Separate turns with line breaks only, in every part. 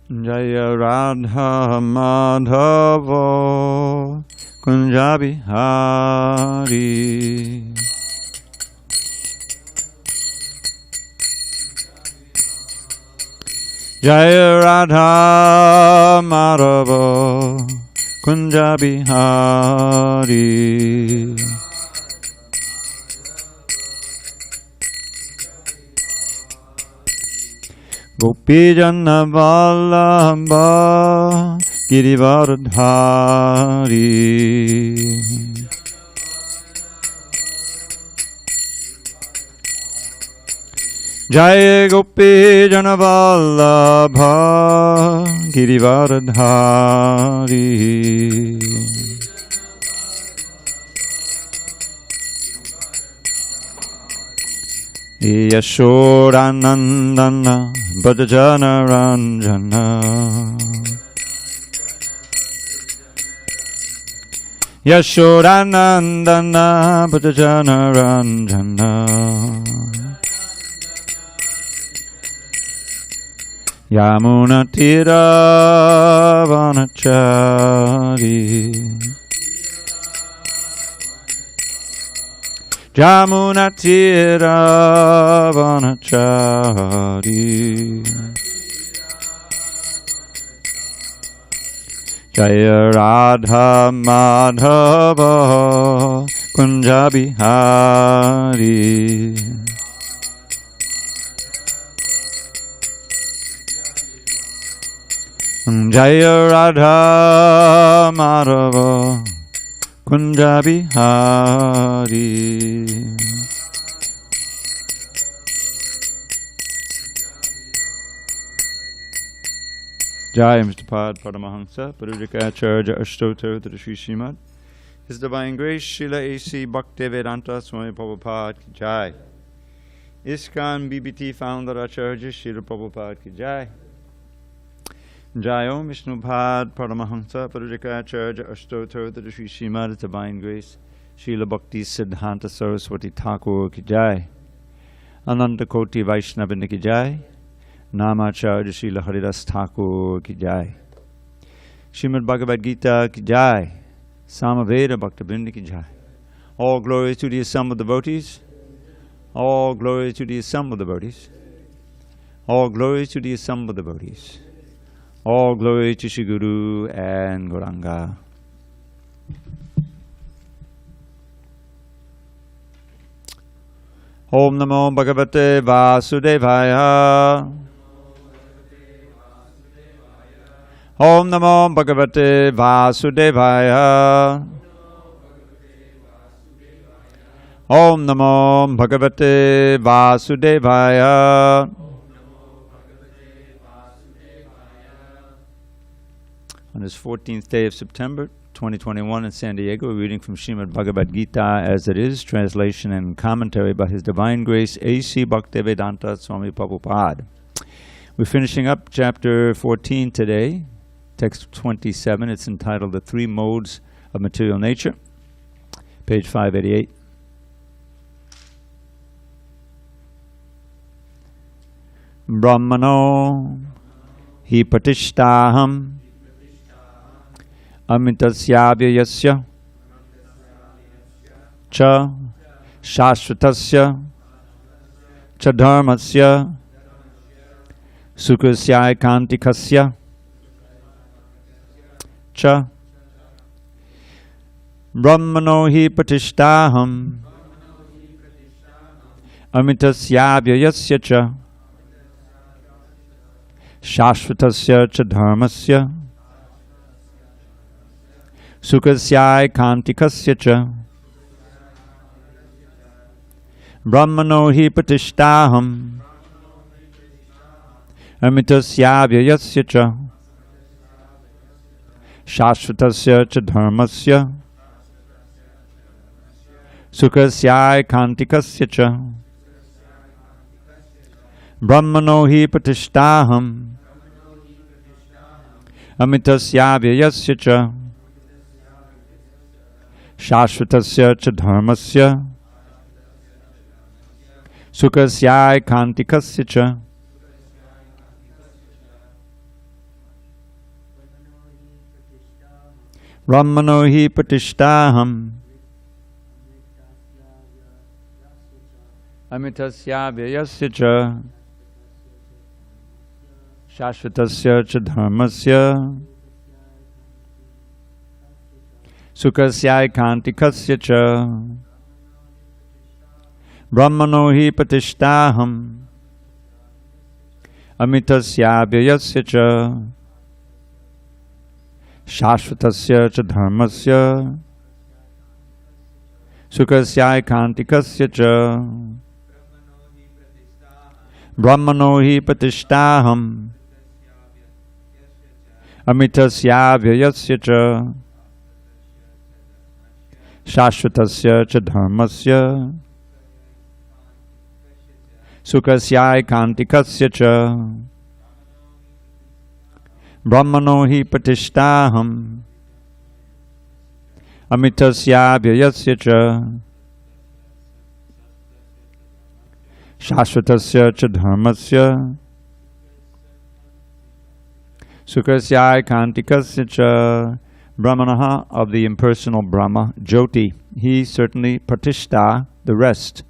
Jaya Radha Madhava Kunja Bihari. Jaya Radha Madhava Kunja Bihari. Gopijana Vallabha Girivardhari. Jaya Gopijana Vallabha Girivardhari. Yashodanandana Bhajana Ranjana. Yashodanandana Bhajana Ranjana. Yamuna Tira Vanachari. Jamuna Tira Vanachari. Jaya Radha Madhava Kunja Bihari. Jaya Radha Madhava Kunja Bihari. Jai Mr. Pad Paramahansa Parujika Acharya Ashtotar to the Sri Srimad. His Divine Grace Srila A.C. Bhaktivedanta Swami Prabhupada Ki Jai. ISKCON BBT Founder Acharya Srila Prabhupada Ki Jai. Jai Om Vishnu Pad Paramahansa Parujika Acharya Ashtotar to the Sri Srimad. His Divine Grace Srila Bhakti Siddhanta Saraswati Thakur Ki Jai. Ananta Koti Vaishnavini Ki Jai. Namacharya Srila Haridas Thakur Ki Jai. Srimad Bhagavad Gita Ki Jai. Samaveda Bhaktivinoda Ki Jai. All glory to the assembled devotees. All glory to the assembled devotees. All glory to the assembled devotees. All glory to Shri Guru and Gauranga. Om Namo Bhagavate Vasudevaya. Om Namo Bhagavate Vasudevaya. Om Namo Bhagavate Vasudevaya. On this 14th day of September 2021 in San Diego, we're reading from Srimad Bhagavad Gita as it is, translation and commentary by His Divine Grace A.C. Bhaktivedanta Swami Prabhupada. We're finishing up chapter 14 today. Text 27, it's entitled The Three Modes of Material Nature, page 588. Brahmano hi pratishtaham amitasyabhyayasya cha shashvatasya cha dharmasya sukasya kantikasya cha brahmano hi pratishtaham amitasyabhyayasya cha shashvatasya cha dharmasya sukasya kantikasya cha brahmano hi pratishtaham amitasyabhyayasya cha shashvatasya cha dharmasya sukasya kantikasya cha brahmano hi pratishtaham amitasyabhyayasya cha shashvatasya cha dharmasya sukasya kantikasya cha Brahmano hi pratishtaham amitasya vyayasya cha shashvatasya cha dharmasya sukasya kantikasya cha Brahmano hi pratishtaham amitasya vyayasya cha shashvatasya cha dharmasya sukasya kantikasya cha Brahmano hi pratishtaham amitasya vyayasya cha shashvatasya cha dharmasya sukasya kantikasya cha Brahmano hi pratishtaham amitasya vyayasya cha shashvatasya cha dharmasya sukasya kantikasya cha Brahmanaha of the impersonal Brahma, Jyoti, he certainly pratishta, the rest.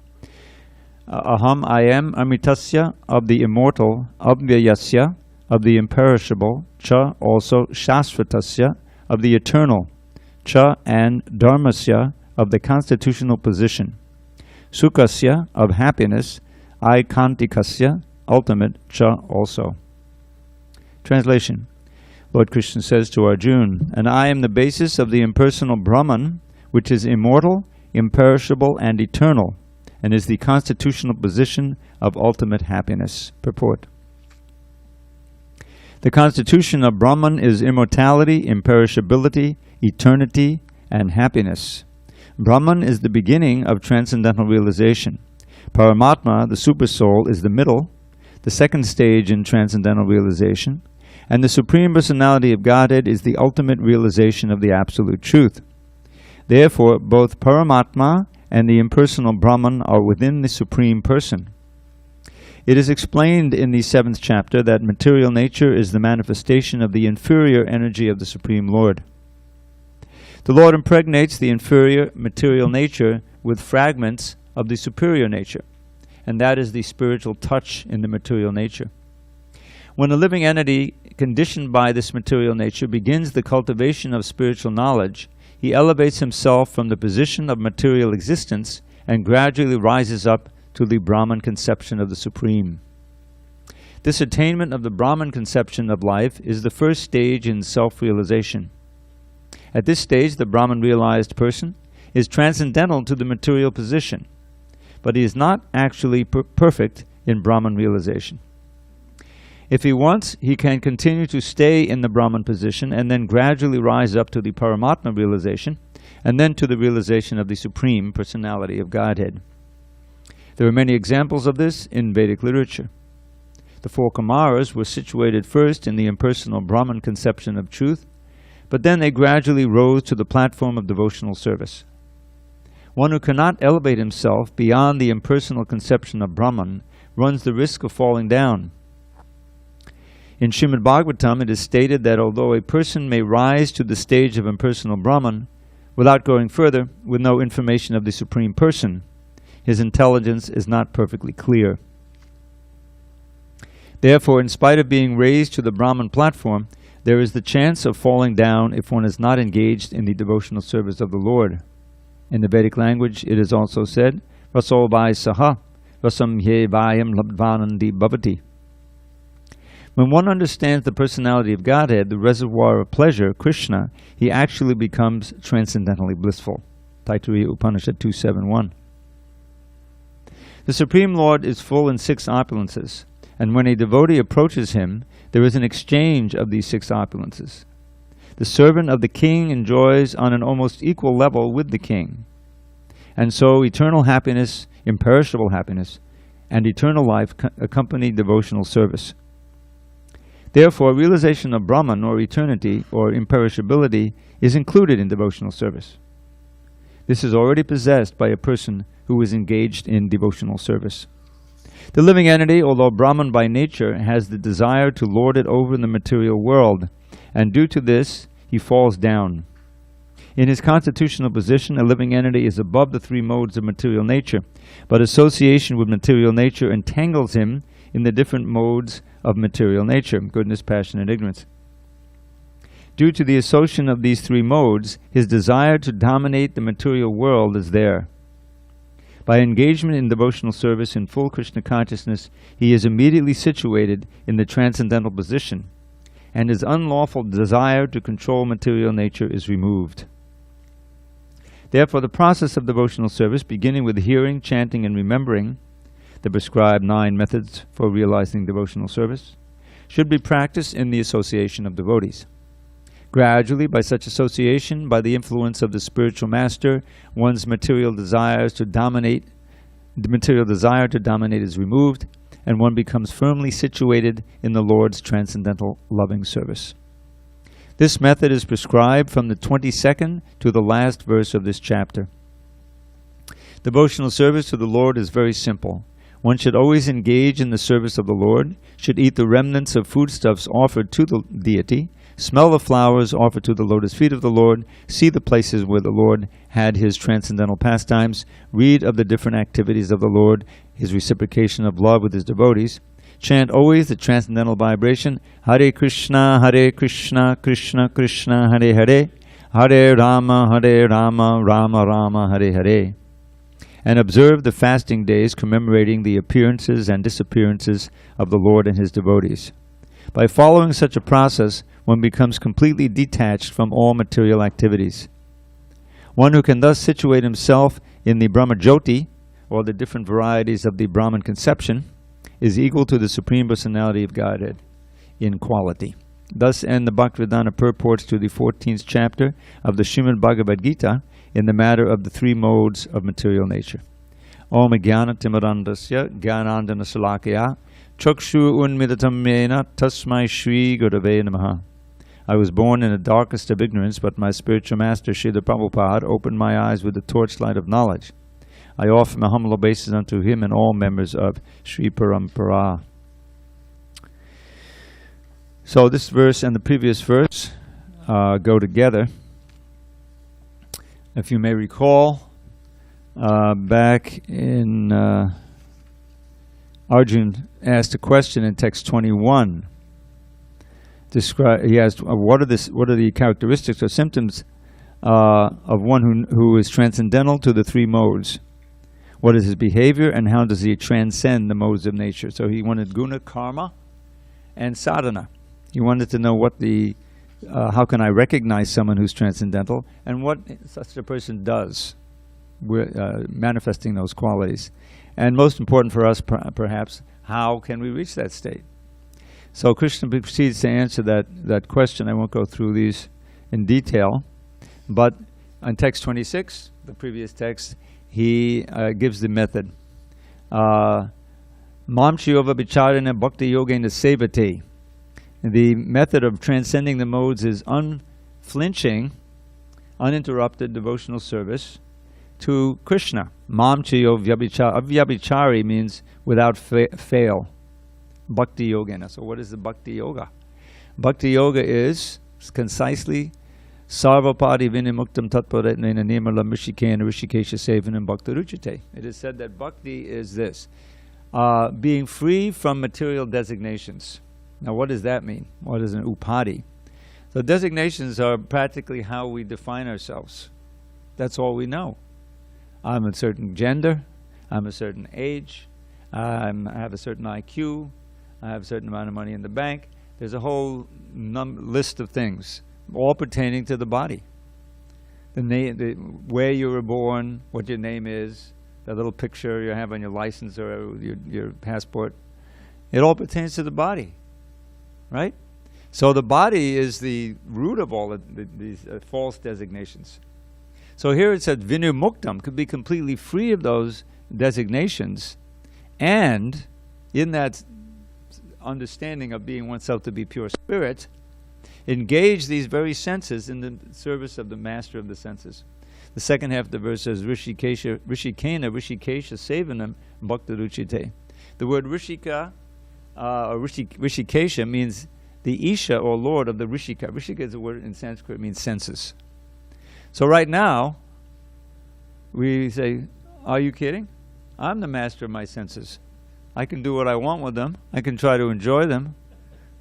Aham, I am, amitasya, of the immortal, abhyayasya, of the imperishable, cha, also shashvatasya, of the eternal, cha, and dharmasya, of the constitutional position, sukasya, of happiness, aikantikasya, ultimate, cha, also. Translation. Lord Krishna says to Arjuna, and I am the basis of the impersonal Brahman, which is immortal, imperishable, and eternal, and is the constitutional position of ultimate happiness. Purport. The constitution of Brahman is immortality, imperishability, eternity, and happiness. Brahman is the beginning of transcendental realization. Paramatma, the Supersoul, is the middle, the second stage in transcendental realization, and the Supreme Personality of Godhead is the ultimate realization of the Absolute Truth. Therefore, both Paramatma and the impersonal Brahman are within the Supreme Person. It is explained in the 7th chapter that material nature is the manifestation of the inferior energy of the Supreme Lord. The Lord impregnates the inferior material nature with fragments of the superior nature, and that is the spiritual touch in the material nature. When a living entity conditioned by this material nature begins the cultivation of spiritual knowledge, he elevates himself from the position of material existence and gradually rises up to the Brahman conception of the Supreme. This attainment of the Brahman conception of life is the first stage in self-realization. At this stage, the Brahman realized person is transcendental to the material position, but he is not actually perfect in Brahman realization. If he wants, he can continue to stay in the Brahman position and then gradually rise up to the Paramatma realization and then to the realization of the Supreme Personality of Godhead. There are many examples of this in Vedic literature. The 4 Kumaras were situated first in the impersonal Brahman conception of truth, but then they gradually rose to the platform of devotional service. One who cannot elevate himself beyond the impersonal conception of Brahman runs the risk of falling down. In Srimad Bhagavatam, it is stated that although a person may rise to the stage of impersonal Brahman, without going further, with no information of the Supreme Person, his intelligence is not perfectly clear. Therefore, in spite of being raised to the Brahman platform, there is the chance of falling down if one is not engaged in the devotional service of the Lord. In the Vedic language, it is also said, Raso vai saha, rasam ye vayam labdvanandi bhavati. When one understands the personality of Godhead, the reservoir of pleasure, Krishna, he actually becomes transcendentally blissful. Taittiriya Upanishad 2.7.1. The Supreme Lord is full in 6 opulences, and when a devotee approaches him, there is an exchange of these 6 opulences. The servant of the king enjoys on an almost equal level with the king. And so eternal happiness, imperishable happiness, and eternal life accompany devotional service. Therefore, realization of Brahman, or eternity, or imperishability, is included in devotional service. This is already possessed by a person who is engaged in devotional service. The living entity, although Brahman by nature, has the desire to lord it over the material world, and due to this, he falls down. In his constitutional position, a living entity is above the three modes of material nature, but association with material nature entangles him in the different modes of material nature, goodness, passion, and ignorance. Due to the association of these three modes, his desire to dominate the material world is there. By engagement in devotional service in full Krishna consciousness, he is immediately situated in the transcendental position, and his unlawful desire to control material nature is removed. Therefore, the process of devotional service, beginning with hearing, chanting, and remembering, the prescribed 9 methods for realizing devotional service, should be practiced in the association of devotees. Gradually, by such association, by the influence of the spiritual master, one's material desire to dominate is removed, and one becomes firmly situated in the Lord's transcendental loving service. This method is prescribed from the 22nd to the last verse of this chapter. Devotional service to the Lord is very simple. One should always engage in the service of the Lord, should eat the remnants of foodstuffs offered to the deity, smell the flowers offered to the lotus feet of the Lord, see the places where the Lord had his transcendental pastimes, read of the different activities of the Lord, his reciprocation of love with his devotees, chant always the transcendental vibration, Hare Krishna, Krishna Krishna, Hare Hare, Hare Rama, Rama Rama, Hare Hare, and observe the fasting days commemorating the appearances and disappearances of the Lord and his devotees. By following such a process, one becomes completely detached from all material activities. One who can thus situate himself in the Brahma Jyoti, or the different varieties of the Brahman conception, is equal to the Supreme Personality of Godhead in quality. Thus end the Bhaktivedanta purports to the 14th chapter of the Srimad Bhagavad Gita in the matter of the three modes of material nature. Om Jnana Timirandasya Jnanandana Salakaya Chakshu Unmidatam Mena Tasmai Shri Gurave Namaha. I was born in the darkest of ignorance, but my spiritual master, Srila Prabhupada, opened my eyes with the torchlight of knowledge. I offer my humble obeisance unto him and all members of Sri Parampara. So this verse and the previous verse go together. If you may recall, back in Arjuna asked a question in text 21. He asked, what are the characteristics or symptoms of one who is transcendental to the three modes? What is his behavior, and how does he transcend the modes of nature? So he wanted guna, karma, and sadhana. He wanted to know how can I recognize someone who's transcendental, and what such a person does, manifesting those qualities. And most important for us, perhaps, how can we reach that state? So Krishna proceeds to answer that question. I won't go through these in detail, but on text 26, the previous text, he gives the method. Mam Chiyova Bicharana Bhakti Yogena Sevate. The method of transcending the modes is unflinching, uninterrupted devotional service to Krishna. Mam Chiyova Vyabhichari means without fail. Bhakti Yogena. So what is the Bhakti Yoga? Bhakti Yoga is concisely Sarvapadi Vinimuktam Tatparatnena Nirmala Mishikena Rishikesha Sevanam Bhakti Ruchite. It is said that Bhakti is this, being free from material designations. Now what does that mean? What is an upadi? So designations are practically how we define ourselves. That's all we know. I'm a certain gender, I'm a certain age, I have a certain IQ, I have a certain amount of money in the bank. There's a whole list of things, all pertaining to the body. Where you were born, what your name is, that little picture you have on your license or your passport. It all pertains to the body, right? So the body is the root of all of these false designations. So here it said vinimuktam, could be completely free of those designations, and in that understanding of being oneself to be pure spirit, engage these very senses in the service of the master of the senses. The second half of the verse says Rishikena Rishikesha Sevanam Bhakta Ruchite. The word Rishika or Rishikesha means the Isha or Lord of the Rishika. Rishika is a word in Sanskrit, it means senses. So right now, we say, are you kidding? I'm the master of my senses. I can do what I want with them. I can try to enjoy them.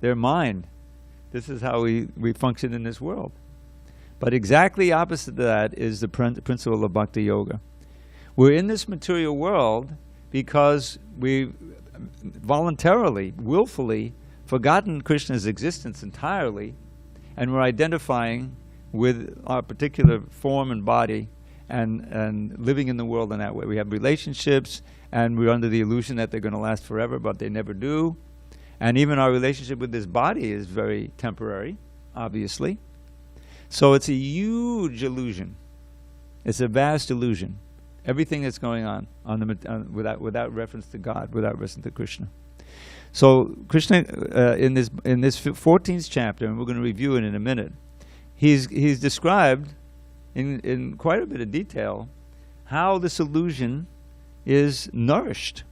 They're mine. This is how we function in this world. But exactly opposite of that is the principle of Bhakti Yoga. We're in this material world because we voluntarily, willfully, forgotten Krishna's existence entirely, and we're identifying with our particular form and body and living in the world in that way. We have relationships, and we're under the illusion that they're going to last forever, but they never do. And even our relationship with this body is very temporary, obviously. So it's a huge illusion. It's a vast illusion. Everything that's going on without reference to God, without reference to Krishna. So Krishna, in this 14th chapter, and we're going to review it in a minute, he's described in quite a bit of detail how this illusion is nourished,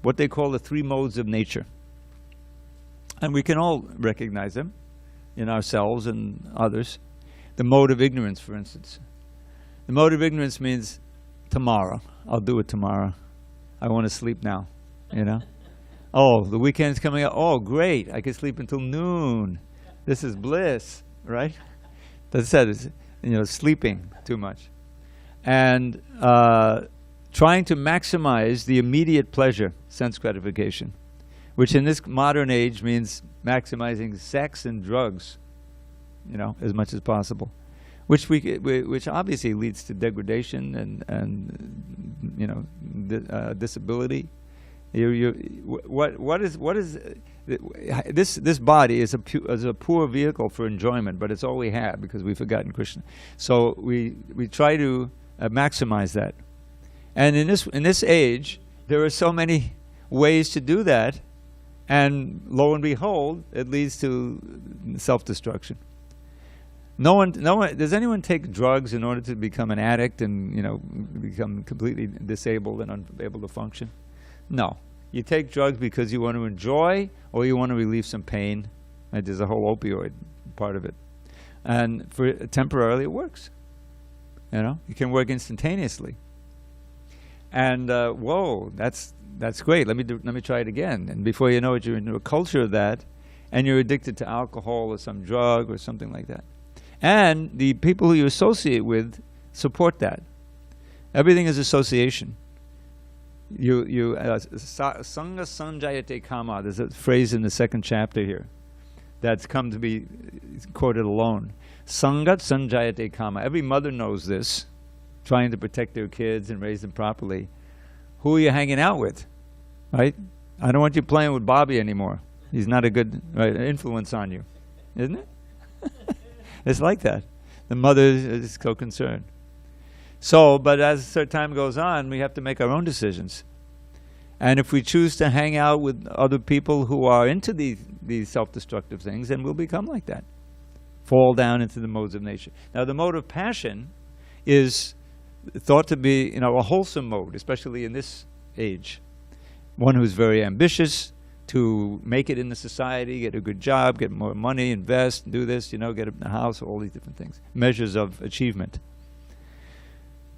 what they call the three modes of nature. And we can all recognize them in ourselves and others. The mode of ignorance, for instance. The mode of ignorance means tomorrow. I'll do it tomorrow. I want to sleep now, you know. Oh, the weekend's coming up. Oh, great. I can sleep until noon. This is bliss, right? That's said, is, sleeping too much. And trying to maximize the immediate pleasure, sense gratification, which in this modern age means maximizing sex and drugs, as much as possible, which which obviously leads to degradation and disability. What is this body is a poor vehicle for enjoyment, but it's all we have because we've forgotten Krishna. So we try to maximize that, and in this age there are so many ways to do that, and lo and behold, it leads to self-destruction. No one. Does anyone take drugs in order to become an addict and become completely disabled and unable to function? No. You take drugs because you want to enjoy or you want to relieve some pain. Right? There's a whole opioid part of it, and temporarily it works. It can work instantaneously. And whoa, that's great. Let me try it again. And before you know it, you're into a culture of that, and you're addicted to alcohol or some drug or something like that. And the people who you associate with support that. Everything is association. Sangha sanjayate kama. There's a phrase in the second chapter here that's come to be quoted alone. Sangat sanjayate kama. Every mother knows this, trying to protect their kids and raise them properly. Who are you hanging out with? Right? I don't want you playing with Bobby anymore. He's not a good influence on you. Isn't it? It's like that. The mother is so concerned. So, but as time goes on, we have to make our own decisions. And if we choose to hang out with other people who are into these self-destructive things, then we'll become like that. Fall down into the modes of nature. Now, the mode of passion is thought to be, a wholesome mode, especially in this age. One who's very ambitious to make it in the society, get a good job, get more money, invest, do this, get a house, all these different things. Measures of achievement.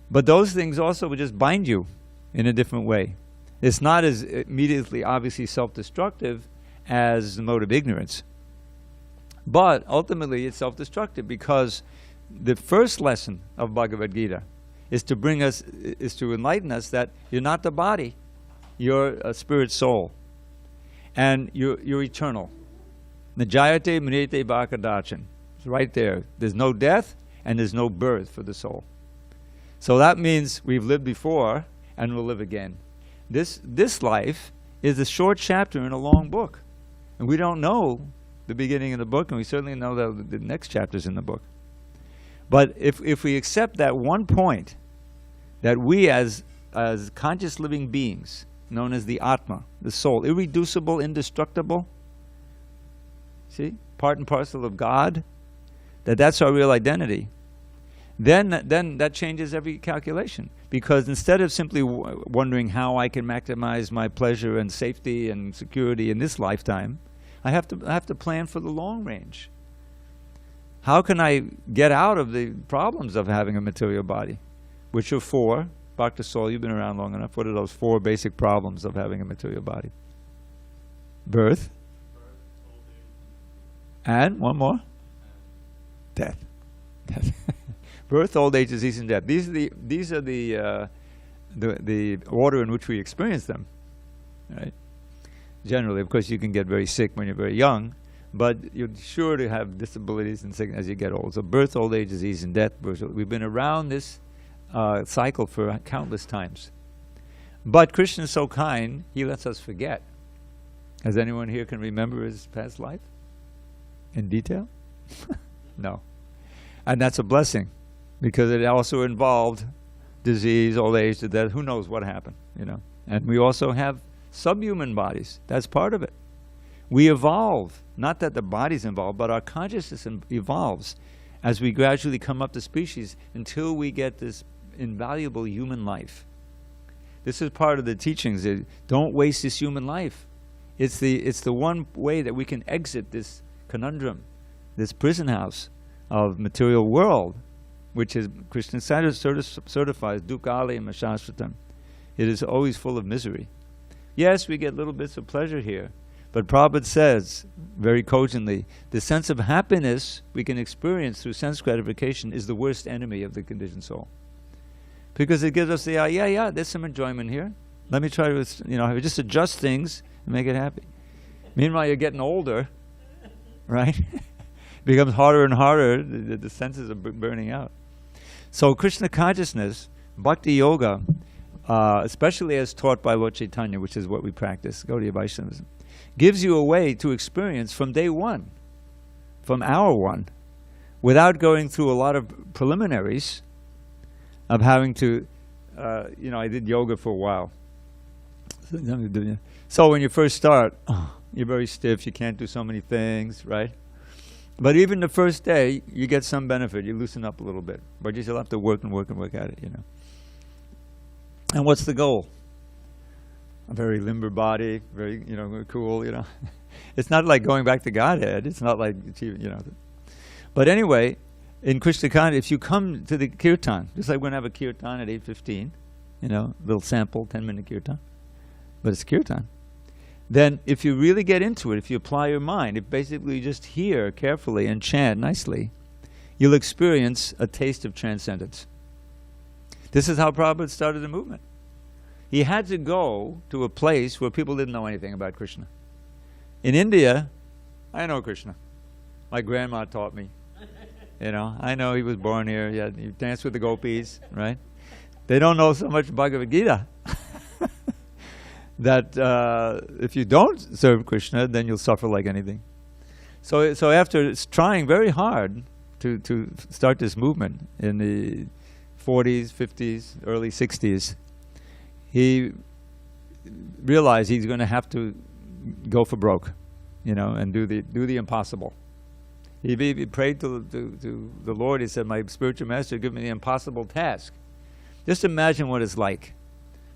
But those things also would just bind you in a different way. It's not as immediately, obviously, self-destructive as the mode of ignorance. But ultimately, it's self-destructive because the first lesson of Bhagavad Gita is to enlighten us that you're not the body, you're a spirit soul, and you're eternal. Najayate mriyate bhakadachan. It's right there. There's no death and there's no birth for the soul. So that means we've lived before and we'll live again. This life is a short chapter in a long book. And we don't know the beginning of the book, and we certainly know the next chapters in the book. But if we accept that one point, that we as conscious living beings, known as the Atma, the soul, irreducible, indestructible, see, part and parcel of God, that's our real identity, then that changes every calculation. Because instead of simply wondering how I can maximize my pleasure and safety and security in this lifetime, I have to plan for the long range. How can I get out of the problems of having a material body? Which are four. Dr. Saul, you've been around long enough. What are those four basic problems of having a material body? Birth. And one more? Death. Birth, old age, disease, and death. These are the order in which we experience them, right? Generally, of course, you can get very sick when you're very young, but you're sure to have disabilities and sickness as you get old. So birth, old age, disease, and death. We've been around this cycle for countless times. But Krishna is so kind, he lets us forget. Has anyone here can remember his past life in detail? No. And that's a blessing, because it also involved disease, old age, death. Who knows what happened, you know? And we also have subhuman bodies. That's part of it. We evolve. Not that the body's involved, but our consciousness evolves as we gradually come up to species until we get this invaluable human life. This is part of the teachings. Don't waste this human life. It's the one way that we can exit this conundrum, this prison house of material world, which is Krishna certifies dukkha and shashvatam. It is always full of misery. Yes, we get little bits of pleasure here, but Prabhupada says very cogently, the sense of happiness we can experience through sense gratification is the worst enemy of the conditioned soul, because it gives us the yeah, there's some enjoyment here. Let me try to, just adjust things and make it happy. Meanwhile, you're getting older, right? It becomes harder and harder. The senses are burning out. So Krishna consciousness, bhakti yoga, especially as taught by Lord Chaitanya, which is what we practice, Gaudiya Vaishnavism, gives you a way to experience from day one, from hour one, without going through a lot of preliminaries of having to, I did yoga for a while. So when you first start, you're very stiff, you can't do so many things, right? But even the first day, you get some benefit, you loosen up a little bit. But you still have to work at it, And what's the goal? A very limber body, very, cool, It's not like going back to Godhead. It's not like achieving, But anyway, in Krishna consciousness, if you come to the kirtan, just like we're going to have a kirtan at 8:15, little sample, 10-minute kirtan, but it's kirtan. Then if you really get into it, if you apply your mind, if basically you just hear carefully and chant nicely, you'll experience a taste of transcendence. This is how Prabhupada started the movement. He had to go to a place where people didn't know anything about Krishna. In India, I know Krishna. My grandma taught me. I know he was born here. He danced with the gopis, right? They don't know so much Bhagavad Gita. That if you don't serve Krishna, then you'll suffer like anything. So after trying very hard to start this movement in the 40s, 50s, early 60s, he realized he's going to have to go for broke, and do the impossible. He prayed to the Lord. He said, "My spiritual master, give me the impossible task." Just imagine what it's like.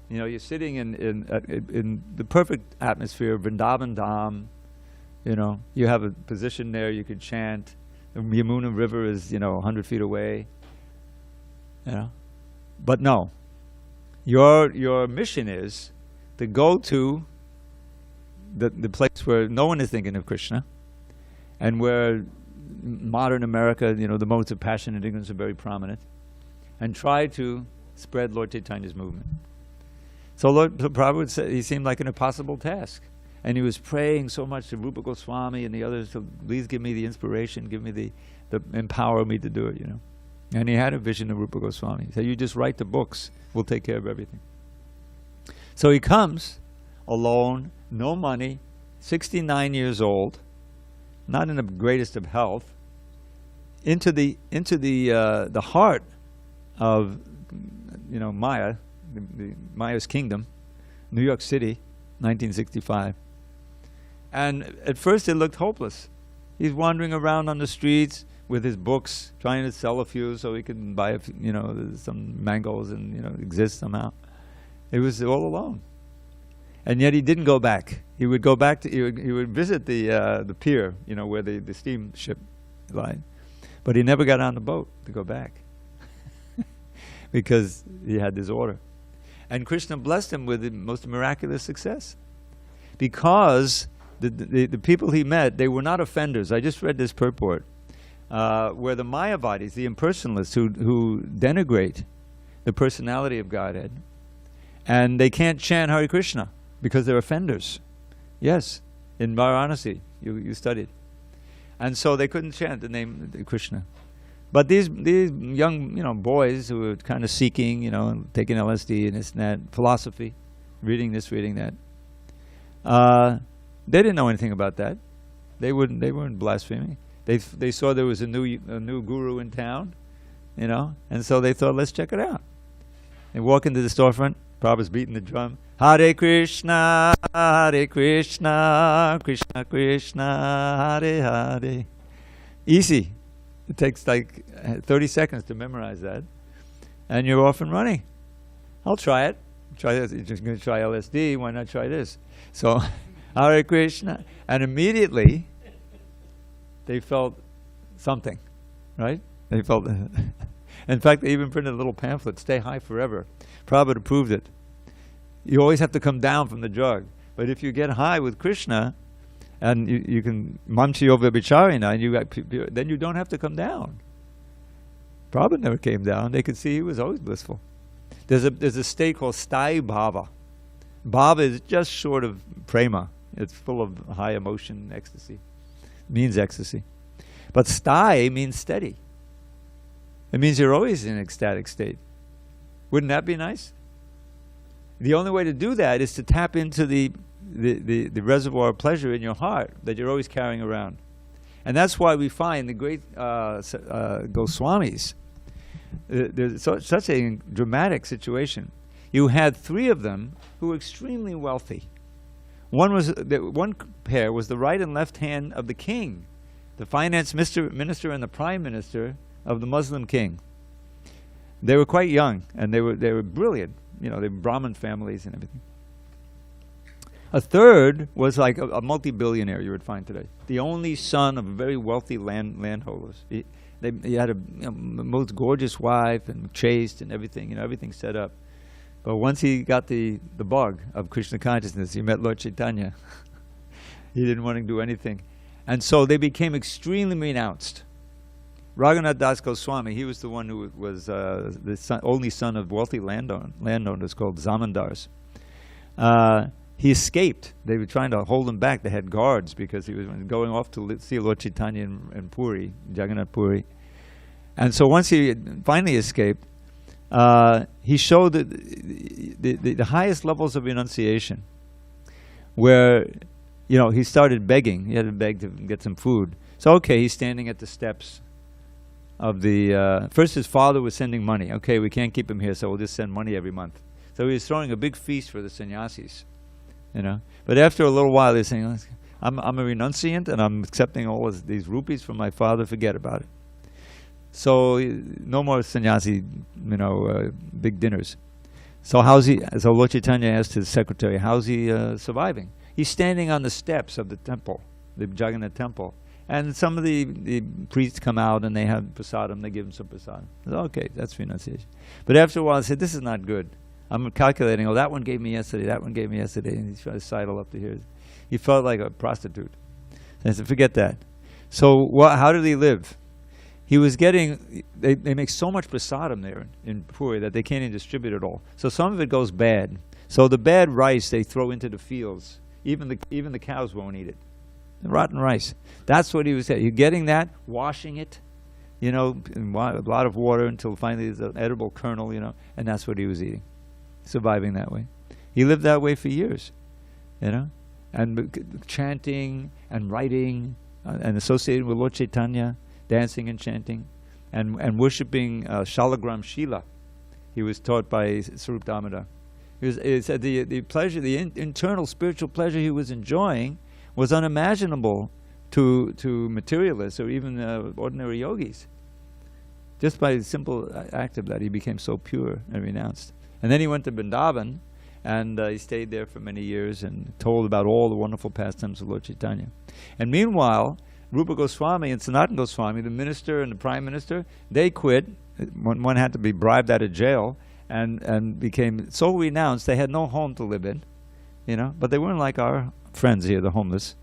You're sitting in the perfect atmosphere of Vrindavan Dham. You have a position there, you could chant. The Yamuna River is, 100 feet away. But no. Your mission is to go to the place where no one is thinking of Krishna, and where modern America, the modes of passion and ignorance are very prominent, and try to spread Lord Chaitanya's movement. So Prabhupada said he seemed like an impossible task. And he was praying so much to Rupa Goswami and the others to please give me the inspiration, give me the empower me to do it, And he had a vision of Rupa Goswami. He said, you just write the books, we'll take care of everything. So he comes alone, no money, 69 years old, not in the greatest of health, into the heart of Maya, the Maya's kingdom, New York City, 1965. And at first it looked hopeless. He's wandering around on the streets with his books, trying to sell a few so he can buy some mangoes and exist somehow. It was all alone. And yet he didn't go back. He would go back to he would visit the pier, where the steamship lied. But he never got on the boat to go back because he had this order. And Krishna blessed him with the most miraculous success because the people he met, they were not offenders. I just read this purport where the Mayavadis, the impersonalists who denigrate the personality of Godhead, and they can't chant Hare Krishna because they're offenders. Yes, in Varanasi, you studied. And so they couldn't chant the name of Krishna. But these young boys who were kind of seeking, taking LSD and this and that, philosophy, reading this, reading that, they didn't know anything about that. They weren't blaspheming. They saw there was a new guru in town, and so they thought, let's check it out. They walk into the storefront. Prabhupada's beating the drum. Hare Krishna, Krishna Krishna, Hare Hare. Easy. It takes like 30 seconds to memorize that, and you're off and running. I'll try it. Try this. You're just going to try LSD. Why not try this? So, Hare Krishna, and immediately they felt something, right? They felt. In fact, they even printed a little pamphlet, "Stay high forever." Prabhupada approved it. You always have to come down from the drug, but if you get high with Krishna, and you can mamchiyo vibhicharina, and then you don't have to come down. Prabhupada never came down. They could see he was always blissful. There's a state called sthai bhava. Bhava is just short of prema. It's full of high emotion, ecstasy. It means ecstasy. But sthai means steady. It means you're always in an ecstatic state. Wouldn't that be nice? The only way to do that is to tap into the reservoir of pleasure in your heart that you're always carrying around. And that's why we find the great Goswamis, there's such a dramatic situation. You had three of them who were extremely wealthy. One pair was the right and left hand of the king, the finance minister and the prime minister of the Muslim king. They were quite young, and they were brilliant. They were Brahman families and everything. A third was like a multi-billionaire you would find today. The only son of a very wealthy landholders. He had a most gorgeous wife and chaste and everything, everything set up. But once he got the bug of Krishna consciousness, he met Lord Chaitanya. He didn't want to do anything. And so they became extremely renounced. Raghunath Das Goswami, he was the one who was the only son of wealthy landowners called zamindars. He escaped. They were trying to hold him back. They had guards because he was going off to see Lord Chaitanya in Puri, Jagannath Puri. And so once he finally escaped, he showed the highest levels of renunciation, where he started begging. He had to beg to get some food. So okay, he's standing at the steps of the first his father was sending money. Okay, we can't keep him here, so we'll just send money every month. So he was throwing a big feast for the sannyasis, But after a little while, they're saying, I'm a renunciant and I'm accepting all of these rupees from my father, forget about it. So no more sannyasi, big dinners. So so Lord Chaitanya asked his secretary, how's he surviving? He's standing on the steps of the temple, the Jagannath temple. And some of the priests come out and they have prasadam, they give him some prasadam. Okay, that's renunciation. But after a while, I said, this is not good. I'm calculating, that one gave me yesterday, that one gave me yesterday, and he's trying to sidle up to here. He felt like a prostitute. I said, forget that. So how did he live? He was getting, they make so much prasadam there in Puri that they can't even distribute it all. So some of it goes bad. So the bad rice they throw into the fields. Even the cows won't eat it. Rotten rice. That's what he was saying. You're getting that, washing it, in a lot of water until finally there's an edible kernel, and that's what he was eating. Surviving that way. He lived that way for years, and chanting and writing and associated with Lord Chaitanya, dancing and chanting, and worshipping Shalagram Shila. He was taught by Swarup Damodar. He said the pleasure, the internal spiritual pleasure he was enjoying was unimaginable to materialists or even ordinary yogis. Just by the simple act of that, he became so pure and renounced. And then he went to Vrindavan, and he stayed there for many years and told about all the wonderful pastimes of Lord Chaitanya. And meanwhile, Rupa Goswami and Sanatana Goswami, the minister and the prime minister, they quit. One had to be bribed out of jail and became so renounced they had no home to live in, but they weren't like our friends here, the homeless.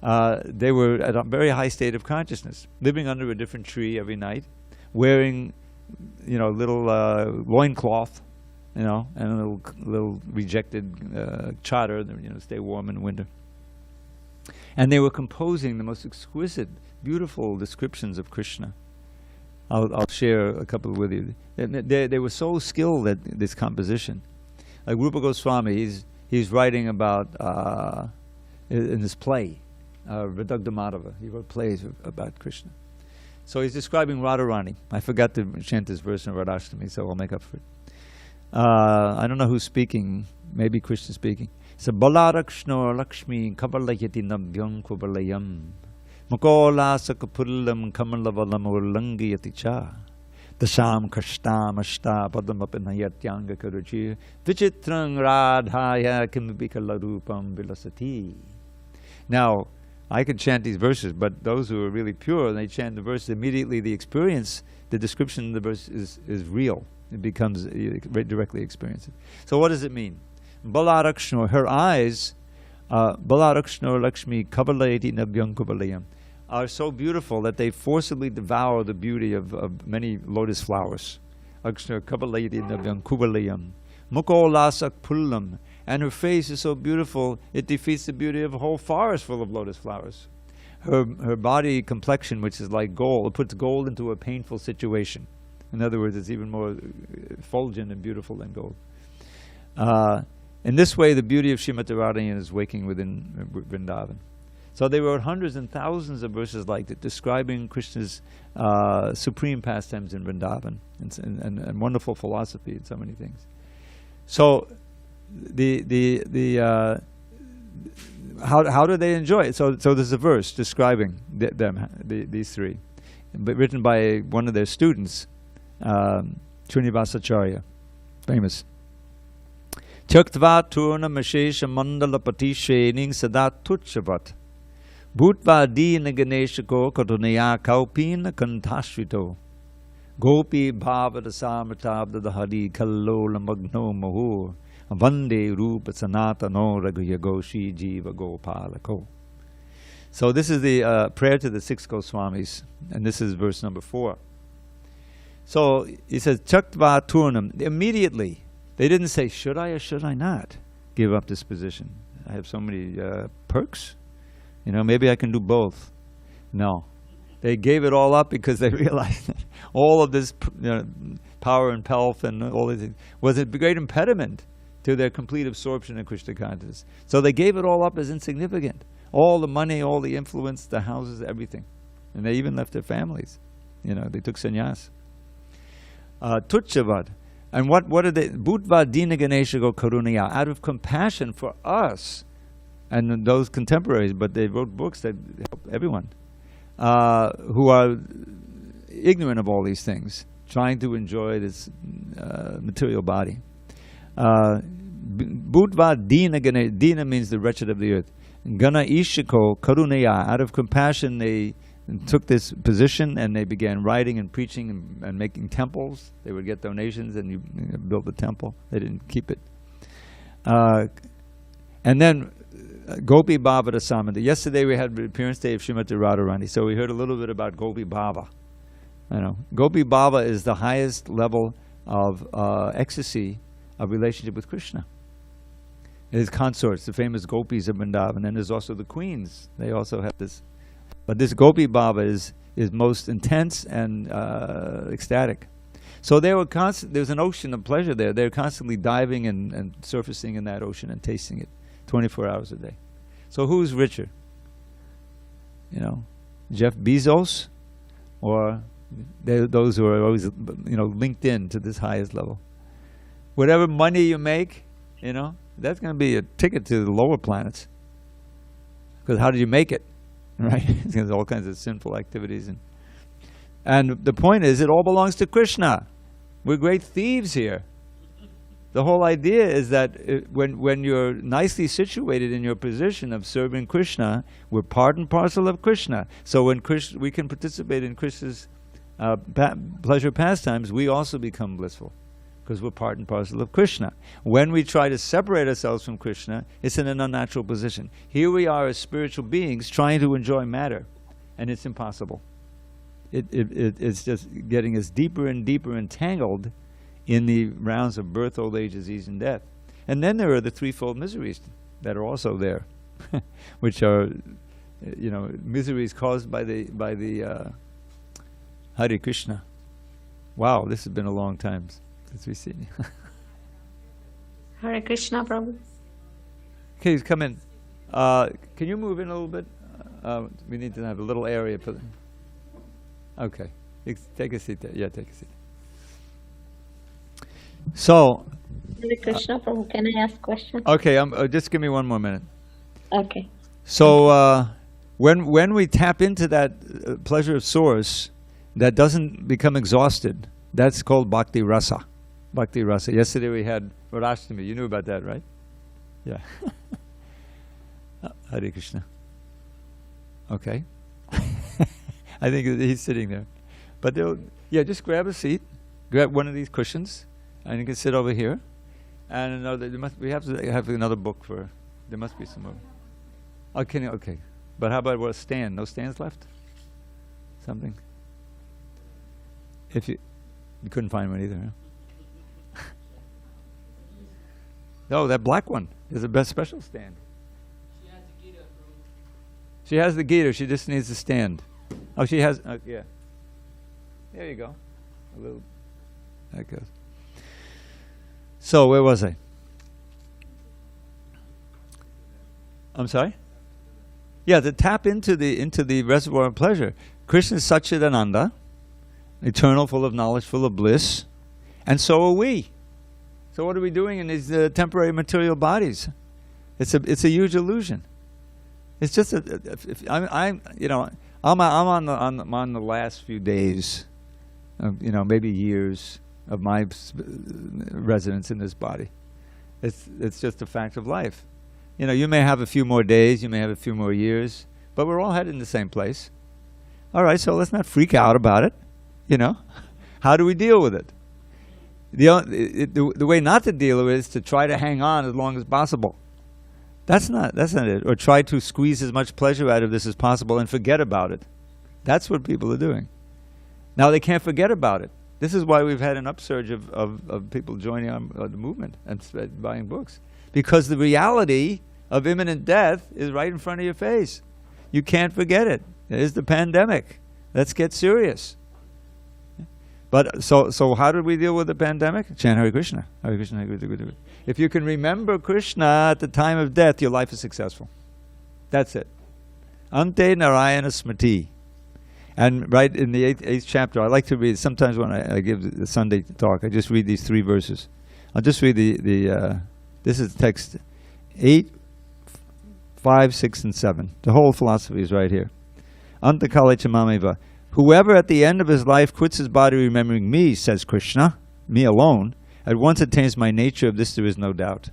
They were at a very high state of consciousness, living under a different tree every night, wearing, little loincloth, and a little rejected chadar, stay warm in winter. And they were composing the most exquisite, beautiful descriptions of Krishna. I'll share a couple with you. They were so skilled at this composition. Like Rupa Goswami, he's writing about, in his play, Radagda Madhava. He wrote plays about Krishna. So he's describing Radharani. I forgot to chant this verse in Radhashtami, so I'll make up for it. I don't know who's speaking. Maybe Krishna speaking. So Balarakshno Lakshmi Kabalayati Nabhyam Kubalayam Mukola Sakapullam Kamalavalam Urlangiyati Cha Dasham Kashtam Ashta Padamapinayatyanga Karuchi Vichitrang Radhaya Kimabikala Rupam Vilasati. Now, I could chant these verses, but those who are really pure, they chant the verse immediately. The experience, the description of the verse is real. It becomes directly experienced. So what does it mean? Balarakshno, her eyes, Balarakshno Lakshmi Kabalayati Nabhyam Kubalayam, are so beautiful that they forcibly devour the beauty of many lotus flowers. Akshno Kabalayati Nabhyam Kubalayam. Mukho Lasak Pullam. And her face is so beautiful, it defeats the beauty of a whole forest full of lotus flowers. Her body complexion, which is like gold, puts gold into a painful situation. In other words, it's even more effulgent and beautiful than gold. In this way, the beauty of Srimati Radharani is waking within Vrindavan. So they wrote hundreds and thousands of verses like that, describing Krishna's supreme pastimes in Vrindavan and wonderful philosophy and so many things. So how do they enjoy it? So there's a verse describing these three, but written by one of their students, Srinivasacharya, famous. Tyaktva turna mashesha mandala patishening sadat tuchavat bhutva dina ganeshako katunaya kaupina kantashvito gopi bhavada samartabda hari kallola magno mahur Vande Rupa Sanatano Raghuyagoshi Jiva Gopalako. So this is the prayer to the 6 Goswamis, and this is verse number 4. So he says, Chaktva Turnam. Immediately, they didn't say, should I or should I not give up this position? I have so many perks. Maybe I can do both. No. They gave it all up because they realized that all of this power and pelf and all these things was a great impediment to their complete absorption in Krishna consciousness. So they gave it all up as insignificant. All the money, all the influence, the houses, everything. And they even left their families. They took sannyas. Tuchavad. And what did they? Bhutva Dina Ganesha Go Karunaya. Out of compassion for us and those contemporaries, but they wrote books that help everyone who are ignorant of all these things, trying to enjoy this material body. Bhutva Dina Ganesha. Dina means the wretched of the earth. Gana Ishiko Karunaya. Out of compassion, they took this position and they began writing and preaching and making temples. They would get donations and you build the temple. They didn't keep it. And then Gopi Bhava Rasamanta. Yesterday we had the appearance day of Srimati Radharani, so we heard a little bit about Gopi Bhava. Gopi Bhava is the highest level of ecstasy of relationship with Krishna. His consorts, the famous gopis of Vrindavan, and there's also the queens. They also have this. But this Gopi Bhava is most intense and ecstatic. So there was an ocean of pleasure there. They were constantly diving and surfacing in that ocean and tasting it 24 hours a day. So who's richer? Jeff Bezos, or those who are always linked in to this highest level. Whatever money you make, that's going to be a ticket to the lower planets. Because how did you make it? Right? There's all kinds of sinful activities. And the point is, it all belongs to Krishna. We're great thieves here. The whole idea is that when you're nicely situated in your position of serving Krishna, we're part and parcel of Krishna. So when we can participate in Krishna's pleasure pastimes, we also become blissful, because we're part and parcel of Krishna. When we try to separate ourselves from Krishna, it's in an unnatural position. Here we are as spiritual beings trying to enjoy matter, and it's impossible. It's just getting us deeper and deeper entangled in the rounds of birth, old age, disease, and death. And then there are the threefold miseries that are also there, which are, miseries caused by the Hare Krishna. Wow, this has been a long time since we've seen you.
Hare Krishna, Prabhu.
Okay, come in. Can you move in a little bit? We need to have a little area for them. Okay, take a seat there. Yeah, take a seat. So,
Hare Krishna, Prabhu. Can I ask a question?
Okay, just give me one more minute.
Okay.
So, when we tap into that pleasure of source that doesn't become exhausted, that's called bhakti rasa. Bhakti rasa. Yesterday we had Radhashtami. You knew about that, right? Yeah. Hare Krishna. Okay. I think he's sitting there. But just grab a seat, grab one of these cushions, and you can sit over here. And we have to have another book there must be some more. Okay. But how about a stand? No stands left? Something? If you couldn't find one either, huh? No, that black one is the best special stand. She has the Gita. She just needs a stand. Oh, she has. Yeah. There you go. A little. That goes. So where was I? I'm sorry. Yeah, to tap into the reservoir of pleasure. Krishna is Satchidananda, eternal, full of knowledge, full of bliss, and so are we. So what are we doing in these temporary material bodies? It's a huge illusion. It's just I'm on the last few days, maybe years of my residence in this body. It's just a fact of life. You may have a few more days, you may have a few more years, but we're all headed in the same place. All right, so let's not freak out about it. How do we deal with it? The way not to deal with it is to try to hang on as long as possible. That's not it. Or try to squeeze as much pleasure out of this as possible and forget about it. That's what people are doing. Now they can't forget about it. This is why we've had an upsurge of people joining the movement and buying books. Because the reality of imminent death is right in front of your face. You can't forget it. There's the pandemic. Let's get serious. But so how did we deal with the pandemic? Chant Hare Krishna. Hare Krishna, Hare Krishna, Hare Krishna. If you can remember Krishna at the time of death, your life is successful. That's it. Ante Narayana Smriti. And right in the eighth chapter, I like to read, sometimes when I give the Sunday talk, I just read these 3 verses. I'll just read this is text 8, 5, 6, and 7. The whole philosophy is right here. Antakale chamameva. Whoever at the end of his life quits his body remembering me, says Krishna, me alone, at once attains my nature. Of this there is no doubt.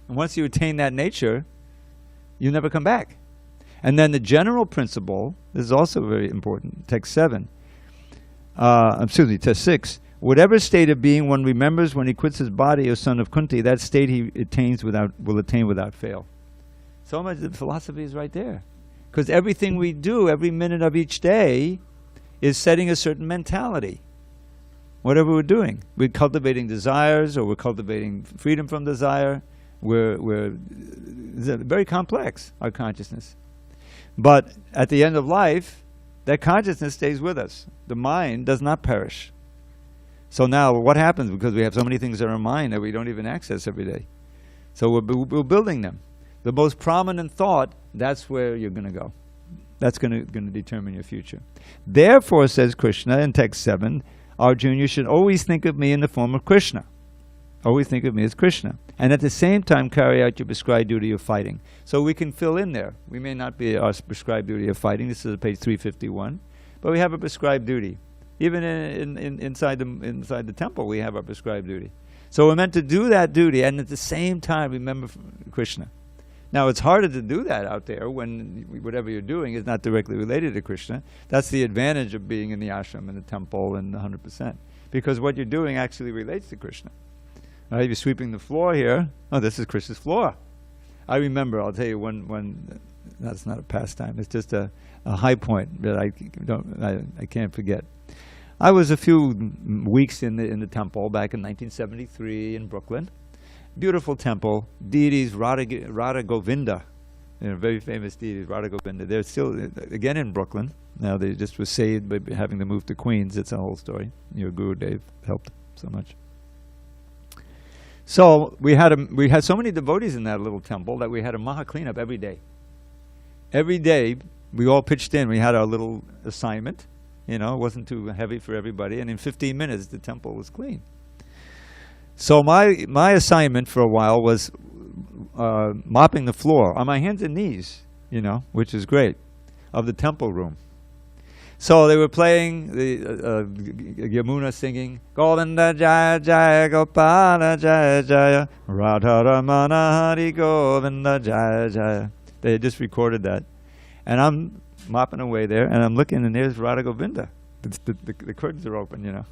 And once you attain that nature, you never come back. And then the general principle, this is also very important, text 7. Text 6. Whatever state of being one remembers when he quits his body, O son of Kunti, that state he will attain without fail. So much of the philosophy is right there. Because everything we do, every minute of each day, is setting a certain mentality. Whatever we're doing. We're cultivating desires, or we're cultivating freedom from desire. It's very complex, our consciousness. But at the end of life, that consciousness stays with us. The mind does not perish. So now what happens? Because we have so many things in our mind that we don't even access every day. So we're building them. The most prominent thought, that's where you're going to go. That's going to determine your future. Therefore, says Krishna in text 7, Arjuna, you should always think of me in the form of Krishna. Always think of me as Krishna. And at the same time, carry out your prescribed duty of fighting. So we can fill in there. We may not be our prescribed duty of fighting. This is page 351. But we have a prescribed duty. Even inside the temple, we have our prescribed duty. So we're meant to do that duty and at the same time remember Krishna. Now it's harder to do that out there when whatever you're doing is not directly related to Krishna. That's the advantage of being in the ashram and the temple and 100%. Because what you're doing actually relates to Krishna. Right? You're sweeping the floor here. Oh, this is Krishna's floor. I remember, I'll tell you one that's not a pastime, it's just a high point that I can't forget. I was a few weeks in the temple back in 1973 in Brooklyn. Beautiful temple, deities, Radha Govinda, very famous deities, Radha Govinda. They're still, again in Brooklyn. Now they just were saved by having to move to Queens. It's a whole story. Your Guru Dev helped so much. So we had so many devotees in that little temple that we had a maha cleanup every day. Every day we all pitched in. We had our little assignment. It wasn't too heavy for everybody, and in 15 minutes the temple was clean. So my assignment for a while was mopping the floor on my hands and knees, which is great, of the temple room. So they were playing the Yamuna singing Govinda Jaya Jaya Gopala Jaya Jaya Radharamana Hari Govinda Jaya Jaya. They had just recorded that, and I'm mopping away there, and I'm looking, and there's Radha Govinda. The curtains are open,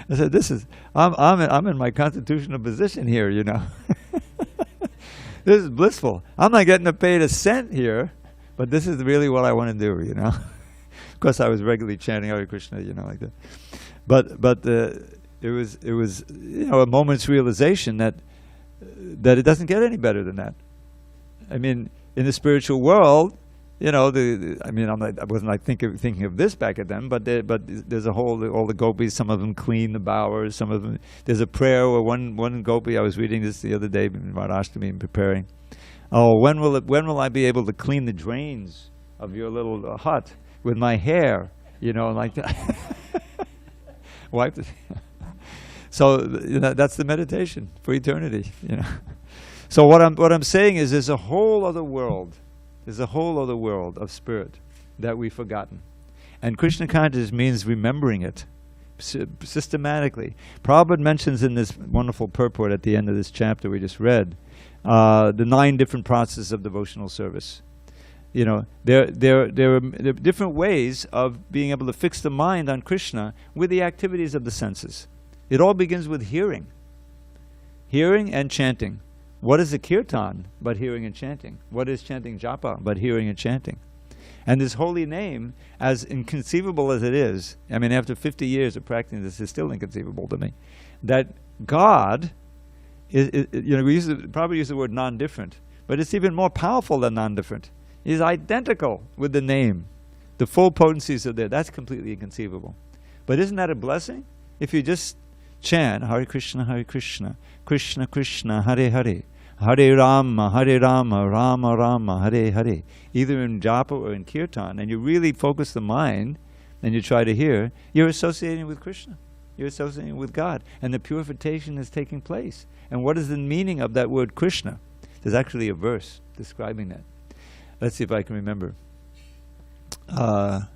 I said, I'm in my constitutional position here, This is blissful. I'm not getting paid a cent here, but this is really what I want to do, Of course, I was regularly chanting Hare Krishna, like that. But it was a moment's realization that it doesn't get any better than that. I mean, in the spiritual world, I wasn't thinking of this back at them, but there's all the gopis. Some of them clean the bowers. Some of them. There's a prayer where one gopi. I was reading this the other day in Radhashtami and preparing. Oh, when will I be able to clean the drains of your little hut with my hair? Like that. Wipe the. So that's the meditation for eternity. So what I'm saying is, there's a whole other world. There's a whole other world of spirit that we've forgotten. And Krishna consciousness means remembering it systematically. Prabhupada mentions in this wonderful purport at the end of this chapter we just read, the 9 different processes of devotional service. There are different ways of being able to fix the mind on Krishna with the activities of the senses. It all begins with hearing. Hearing and chanting. What is a kirtan but hearing and chanting? What is chanting japa but hearing and chanting? And this holy name, as inconceivable as it is, after 50 years of practicing this, is still inconceivable to me, that God we probably use the word non-different, but it's even more powerful than non-different. It's identical with the name. The full potencies are there. That's completely inconceivable. But isn't that a blessing? If you just chant Hare Krishna, Krishna Krishna, Hare Hare, Hare Rama, Rama Rama, Hare Hare, either in japa or in kirtan, and you really focus the mind and you try to hear, you're associating with Krishna. You're associating with God. And the purification is taking place. And what is the meaning of that word Krishna? There's actually a verse describing that. Let's see if I can remember. I'm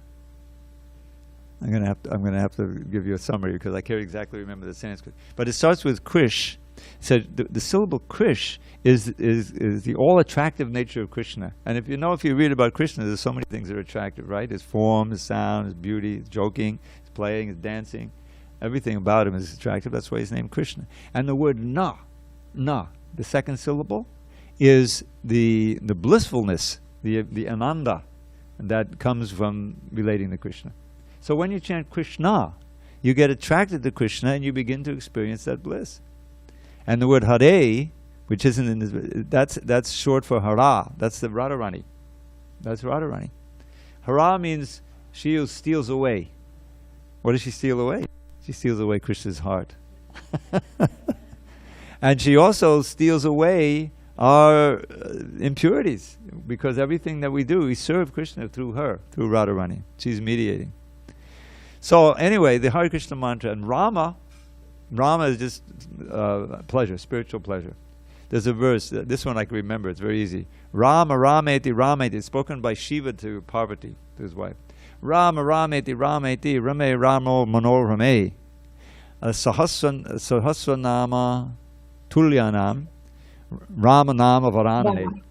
gonna have to give you a summary because I can't exactly remember the Sanskrit. But it starts with Krish. So the syllable Krish is the all-attractive nature of Krishna. And if you read about Krishna, there's so many things that are attractive, right? His form, his sound, his beauty, his joking, his playing, his dancing. Everything about him is attractive. That's why he's named Krishna. And the word na, the second syllable, is the blissfulness, the ananda that comes from relating to Krishna. So when you chant Krishna, you get attracted to Krishna and you begin to experience that bliss. And the word Hare, which isn't in this, that's short for Hara. That's the Radharani. That's Radharani. Hara means she who steals away. What does she steal away? She steals away Krishna's heart. And she also steals away our impurities, because everything that we do, we serve Krishna through her, through Radharani. She's mediating. So anyway, the Hare Krishna mantra, and Rama is just pleasure, spiritual pleasure. There's a verse, this one I can remember, it's very easy. Rama Rameti Rameti, it's spoken by Shiva to Parvati, to his wife. Rama Rameti Rameti Rame Ramo Mano Rame. Sahasranama Tulyanam Ramanama Varanane.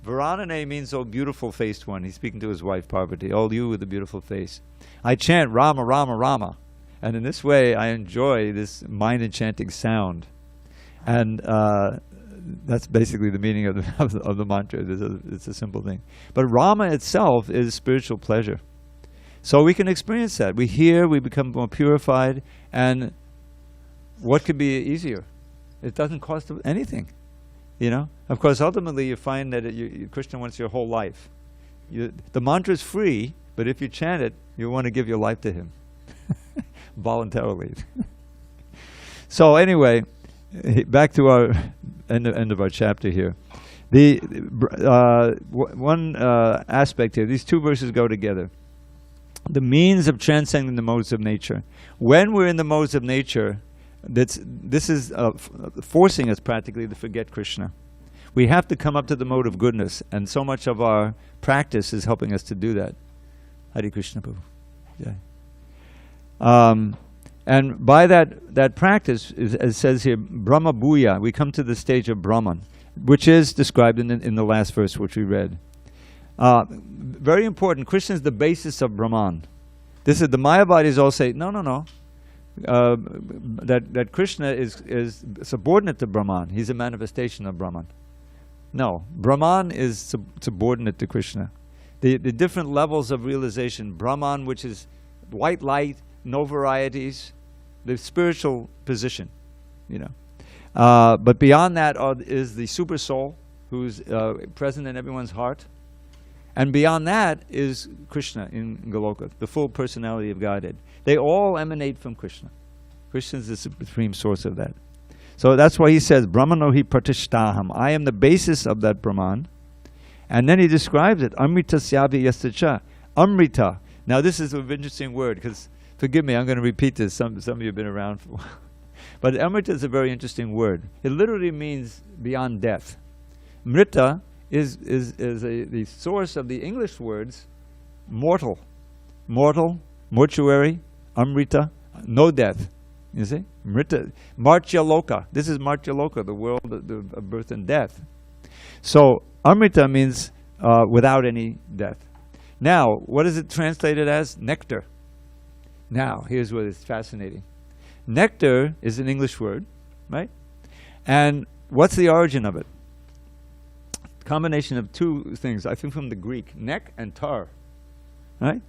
Varanane means, oh, beautiful faced one. He's speaking to his wife Parvati. Oh, you with a beautiful face. I chant Rama, Rama, Rama. And in this way, I enjoy this mind-enchanting sound. And that's basically the meaning of the mantra. It's a simple thing. But Rama itself is spiritual pleasure. So we can experience that. We hear, we become more purified, and what could be easier? It doesn't cost anything. Of course, ultimately you find that Krishna wants your whole life. The mantra is free, but if you chant it, you want to give your life to him. Voluntarily. So anyway, back to our end of our chapter here. One aspect here, these two verses go together. The means of transcending the modes of nature. When we're in the modes of nature, this is forcing us practically to forget Krishna. We have to come up to the mode of goodness, and so much of our practice is helping us to do that. Hare Krishna Prabhu. Yeah. And by that practice, as it says here, Brahma Bhuya, we come to the stage of Brahman, which is described in the last verse which we read. Very important, Krishna is the basis of Brahman. This is the Mayavadis all say, no. That Krishna is subordinate to Brahman. He's a manifestation of Brahman. No, Brahman is subordinate to Krishna. The different levels of realization, Brahman, which is white light, no varieties, the spiritual position, But beyond that is the super soul, who's present in everyone's heart. And beyond that is Krishna in Goloka, the full personality of Godhead. They all emanate from Krishna. Krishna is the supreme source of that. So that's why he says, Brahmanohi pratishtaham. I am the basis of that Brahman. And then he describes it, Amrita syavi yastacha. Amrita. Now this is an interesting word, because, forgive me, I'm going to repeat this. Some of you have been around for a while. But Amrita is a very interesting word. It literally means beyond death. Mrita is the source of the English words mortal, mortuary, Amrita, no death. You see? Mrita, Martya Loka. This is Martya Loka, the world of birth and death. So Amrita means without any death. Now, what is it translated as? Nectar. Now, here's what is fascinating. Nectar is an English word, right? And what's the origin of it? Combination of two things, I think from the Greek, nek and tar, right?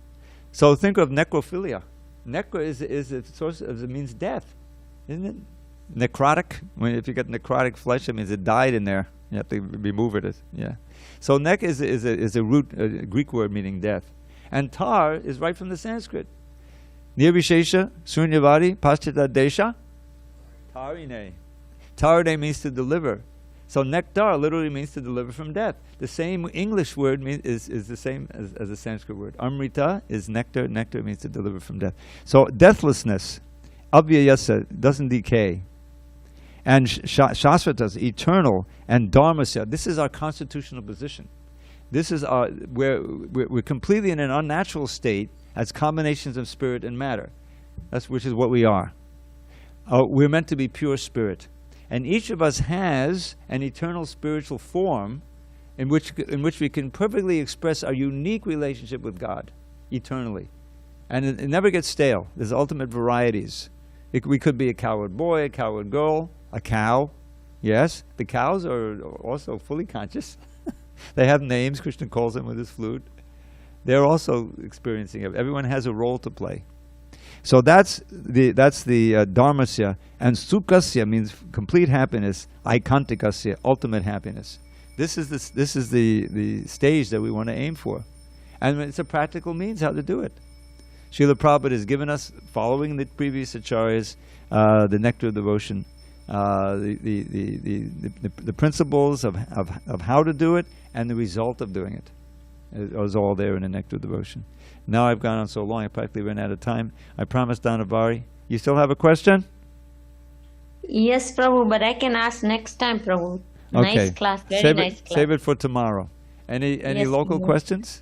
So think of necrophilia. Necro is a source of, it means death, isn't it? Necrotic, if you get necrotic flesh, it means it died in there. You have to remove it. Yeah. So nek is a root, a Greek word meaning death. And tar is right from the Sanskrit. Nirvishesha, Sunyavadi, Paschata Desha, Tarine. Tarine means to deliver. So nectar literally means to deliver from death. The same English word is the same as the Sanskrit word. Amrita is nectar. Nectar means to deliver from death. So deathlessness, avyayasa, doesn't decay. And shasvatas, eternal, and dharmasya. This is our constitutional position. This is we're completely in an unnatural state as combinations of spirit and matter. Which is what we are. We're meant to be pure spirit. And each of us has an eternal spiritual form in which we can perfectly express our unique relationship with God eternally. And it never gets stale. There's ultimate varieties. We could be a coward boy, a coward girl, a cow. Yes, the cows are also fully conscious. They have names. Krishna calls them with his flute. They're also experiencing it. Everyone has a role to play. So that's the dharmasya, and sukhasya means complete happiness, aikantikasya, ultimate happiness. This is the stage that we want to aim for, and it's a practical means how to do it. Srila Prabhupada has given us, following the previous acharyas, the nectar of devotion, the principles of how to do it and the result of doing it. It was all there in the nectar of devotion. Now I've gone on so long, I practically ran out of time. I promised Danavari. You still have a question?
Yes, Prabhu, but I can ask next time, Prabhu.
Okay.
Nice class, very nice class.
Save it for tomorrow. Any
Yes,
local
Prabhu.
questions?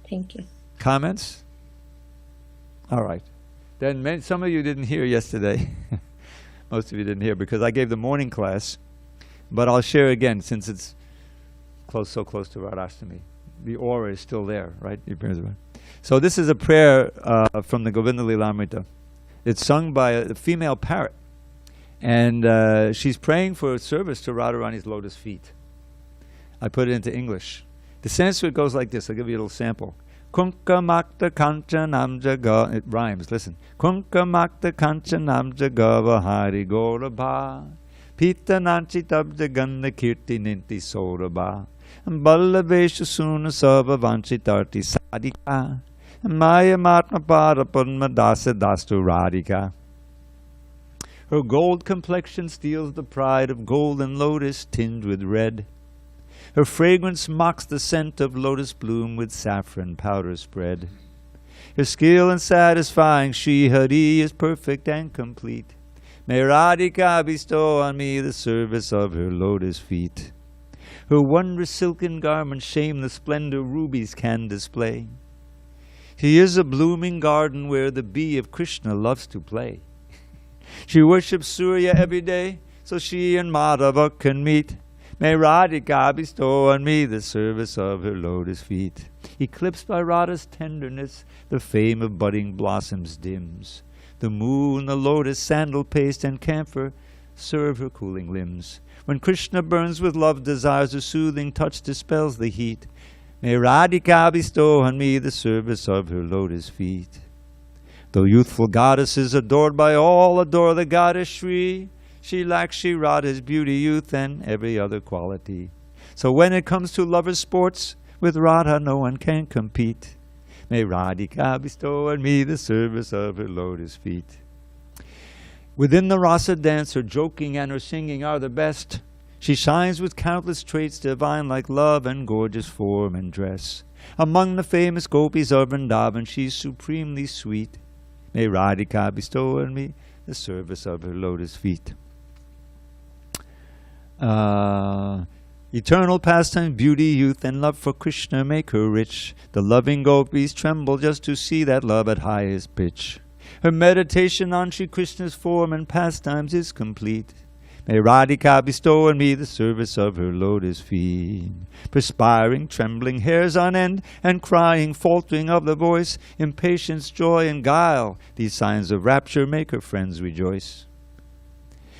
Thank you.
Comments? All right. Then some of you didn't hear yesterday. Most of you didn't hear because I gave the morning class, but I'll share again since it's so close to Radhashtami. The aura is still there, right? So this is a prayer from the Govinda Lilamrita. It's sung by a female parrot, and she's praying for service to Radharani's lotus feet. I put it into English. The Sanskrit goes like this. I'll give you a little sample. Kunka makta kanchanam jaga. It rhymes. Listen. Kunka makta kanchanam jagava hari gorabha. Pita nanchi tabja ganda kirti ninti sorabha. Ballavesha suna sava vanchitarti sadika. Maya matma para padma dasa dastu radhika. Her gold complexion steals the pride of golden lotus tinged with red. Her fragrance mocks the scent of lotus bloom with saffron powder spread. Her skill in satisfying Shri Hari is perfect and complete. May Radhika bestow on me the service of her lotus feet. Her wondrous silken garments shame the splendor rubies can display. She is a blooming garden where the bee of Krishna loves to play. She worships Surya every day, so she and Madhava can meet. May Radhika bestow on me the service of her lotus feet. Eclipsed by Radha's tenderness, the fame of budding blossoms dims. The moon, the lotus, sandal paste, and camphor serve her cooling limbs. When Krishna burns with love, desires a soothing touch dispels the heat. May Radhika bestow on me the service of her lotus feet. Though youthful goddesses adored by all adore the goddess Shri, she lacks Shri Radha's beauty, youth, and every other quality. So when it comes to lovers' sports, with Radha no one can compete. May Radhika bestow on me the service of her lotus feet. Within the rasa dance, her joking and her singing are the best. She shines with countless traits divine like love and gorgeous form and dress. Among the famous gopis of Vrindavan, she's supremely sweet. May Radhika bestow on me the service of her lotus feet. Eternal pastime, beauty, youth, and love for Krishna make her rich. The loving gopis tremble just to see that love at highest pitch. Her meditation on Shri Krishna's form and pastimes is complete. May Radhika bestow on me the service of her lotus feet. Perspiring, trembling, hairs on end, and crying, faltering of the voice, impatience, joy, and guile, these signs of rapture make her friends rejoice.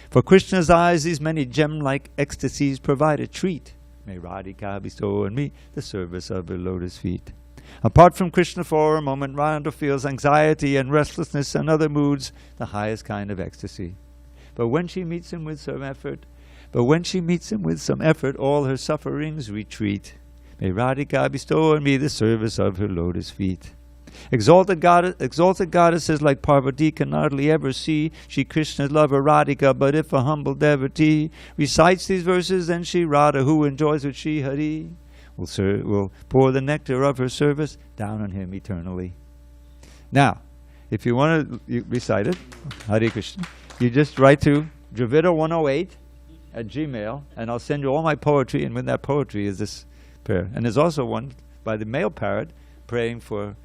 For Krishna's eyes, these many gem-like ecstasies provide a treat. May Radhika bestow on me the service of her lotus feet. Apart from Krishna for a moment, Radha feels anxiety and restlessness and other moods, the highest kind of ecstasy. But when she meets him with some effort, all her sufferings retreat. May Radhika bestow on me the service of her lotus feet. Exalted goddesses like Parvati can hardly ever see Shri Krishna's lover Radhika, but if a humble devotee recites these verses, then Shri Radha, who enjoys with Shri Hari, will pour the nectar of her service down on him eternally. Now, if you want to recite it, Hare Krishna, you just write to Dravida108@gmail, and I'll send you all my poetry, and with that poetry is this prayer. And there's also one by the male parrot praying for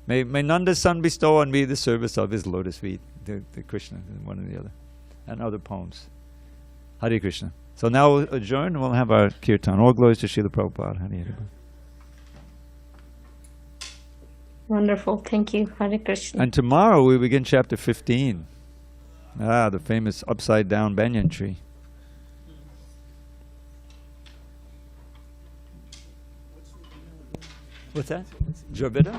may Nanda's son bestow on me the service of his lotus feet, the Krishna, one or the other, and other poems. Hare Krishna. So now we'll adjourn and we'll have our kirtan. All glories to Srila Prabhupada. Hare Hare.
Wonderful. Thank you. Hare Krishna.
And tomorrow we begin chapter 15. The famous upside down banyan tree. What's that? Dravida?